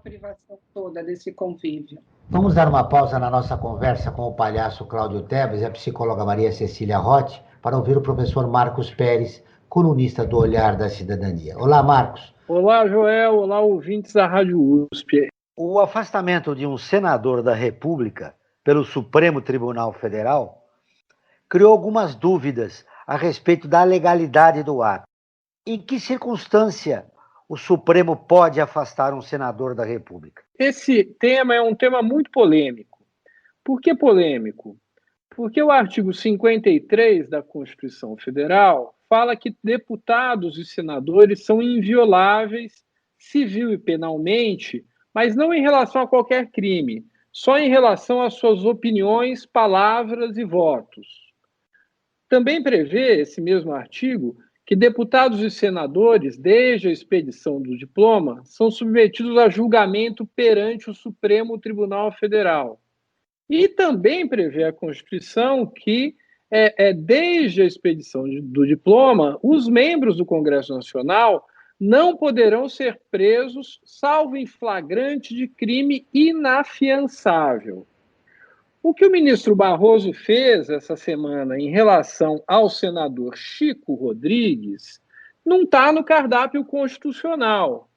privação toda desse convívio. Vamos dar uma pausa na nossa conversa com o palhaço Cláudio Tebas e a psicóloga Maria Cecília Roth para ouvir o professor Marcos Pérez, colunista do Olhar da Cidadania. Olá, Marcos. Olá, Joel. Olá, ouvintes da Rádio USP. O afastamento de um senador da República pelo Supremo Tribunal Federal criou algumas dúvidas a respeito da legalidade do ato. Em que circunstância o Supremo pode afastar um senador da República? Esse tema é um tema muito polêmico. Por que polêmico? Porque o artigo 53 da Constituição Federal fala que deputados e senadores são invioláveis civil e penalmente, mas não em relação a qualquer crime, só em relação às suas opiniões, palavras e votos. Também prevê esse mesmo artigo que deputados e senadores, desde a expedição do diploma, são submetidos a julgamento perante o Supremo Tribunal Federal. E também prevê a Constituição que, desde a expedição do diploma, os membros do Congresso Nacional não poderão ser presos, salvo em flagrante de crime inafiançável. O que o ministro Barroso fez essa semana em relação ao senador Chico Rodrigues não está no cardápio constitucional.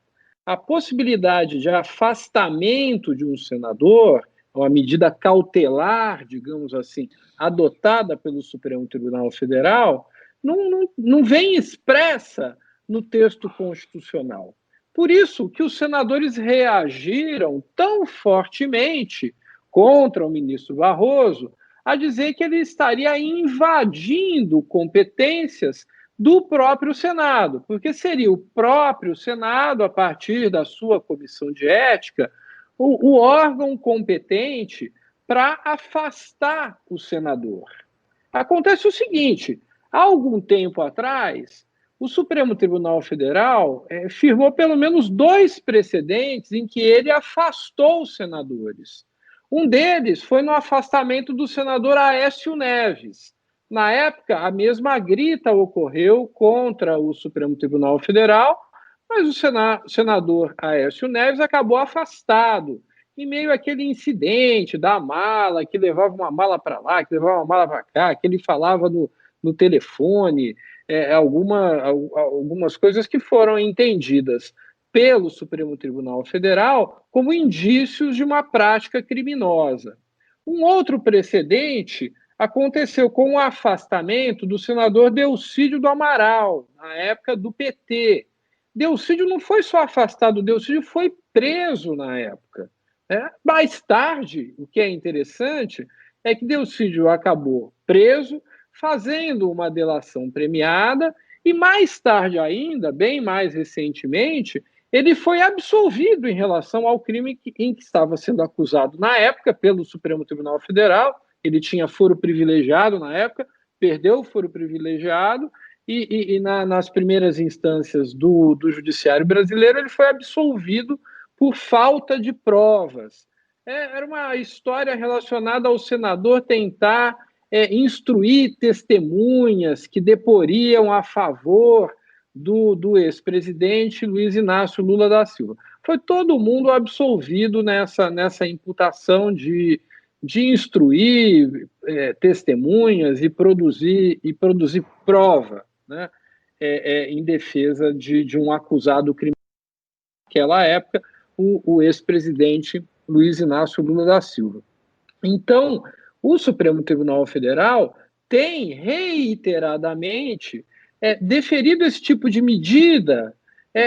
A possibilidade de afastamento de um senador, uma medida cautelar, digamos assim, adotada pelo Supremo Tribunal Federal, não vem expressa no texto constitucional. Por isso que os senadores reagiram tão fortemente contra o ministro Barroso, a dizer que ele estaria invadindo competências do próprio Senado, porque seria o próprio Senado, a partir da sua comissão de ética, o órgão competente para afastar o senador. Acontece o seguinte, há algum tempo atrás, o Supremo Tribunal Federal firmou pelo menos 2 precedentes em que ele afastou os senadores. Um deles foi no afastamento do senador Aécio Neves. Na época, a mesma grita ocorreu contra o Supremo Tribunal Federal, mas o senador Aécio Neves acabou afastado, em meio àquele incidente da mala, que levava uma mala para lá, que levava uma mala para cá, que ele falava no telefone, algumas coisas que foram entendidas pelo Supremo Tribunal Federal como indícios de uma prática criminosa. Um outro precedente aconteceu com o afastamento do senador Delcídio do Amaral, na época do PT. Delcídio não foi só afastado, Delcídio foi preso na época. Mais tarde, o que é interessante é que Delcídio acabou preso, fazendo uma delação premiada, e mais tarde ainda, bem mais recentemente, ele foi absolvido em relação ao crime em que estava sendo acusado na época pelo Supremo Tribunal Federal. Ele tinha foro privilegiado na época, perdeu o foro privilegiado e nas primeiras instâncias do judiciário brasileiro ele foi absolvido por falta de provas. Era uma história relacionada ao senador tentar instruir testemunhas que deporiam a favor do ex-presidente Luiz Inácio Lula da Silva. Foi todo mundo absolvido nessa imputação de instruir testemunhas e produzir prova, né, em defesa de um acusado criminoso. Naquela época, o ex-presidente Luiz Inácio Lula da Silva. Então, o Supremo Tribunal Federal tem reiteradamente deferido esse tipo de medida,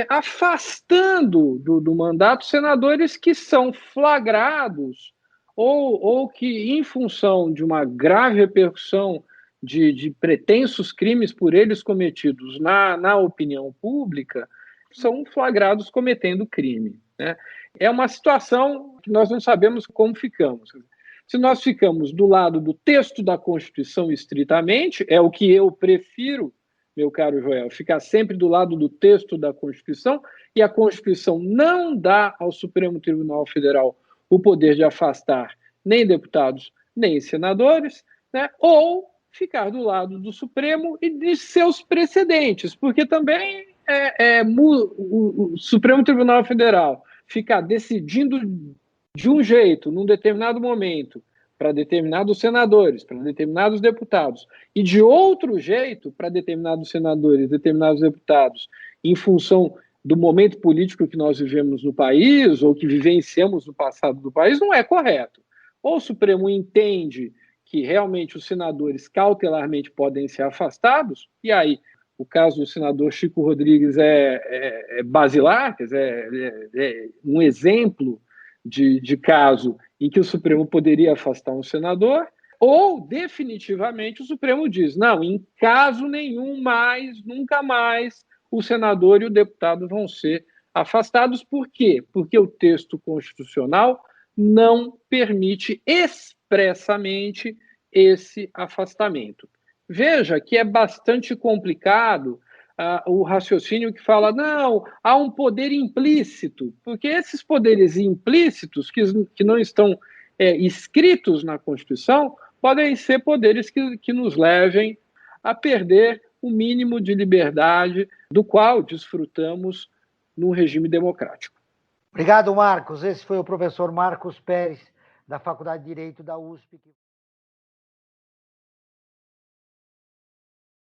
afastando do mandato senadores que são flagrados ou que, em função de uma grave repercussão de pretensos crimes por eles cometidos na opinião pública, são flagrados cometendo crime, né? É uma situação que nós não sabemos como ficamos. Se nós ficamos do lado do texto da Constituição estritamente, é o que eu prefiro, meu caro Joel, ficar sempre do lado do texto da Constituição, e a Constituição não dá ao Supremo Tribunal Federal o poder de afastar nem deputados, nem senadores, né? Ou ficar do lado do Supremo e de seus precedentes, porque também o Supremo Tribunal Federal ficar decidindo de um jeito, num determinado momento, para determinados senadores, para determinados deputados, e de outro jeito para determinados senadores, determinados deputados, em função do momento político que nós vivemos no país, ou que vivenciamos no passado do país, não é correto. Ou o Supremo entende que realmente os senadores cautelarmente podem ser afastados, e aí o caso do senador Chico Rodrigues é basilar, quer dizer, é um exemplo de caso em que o Supremo poderia afastar um senador, ou definitivamente o Supremo diz, não, em caso nenhum mais, nunca mais, o senador e o deputado vão ser afastados. Por quê? Porque o texto constitucional não permite expressamente esse afastamento. Veja que é bastante complicado o raciocínio que fala, não, há um poder implícito, porque esses poderes implícitos que não estão escritos na Constituição podem ser poderes que nos levem a perder o mínimo de liberdade do qual desfrutamos num regime democrático. Obrigado, Marcos. Esse foi o professor Marcos Pérez, da Faculdade de Direito da USP.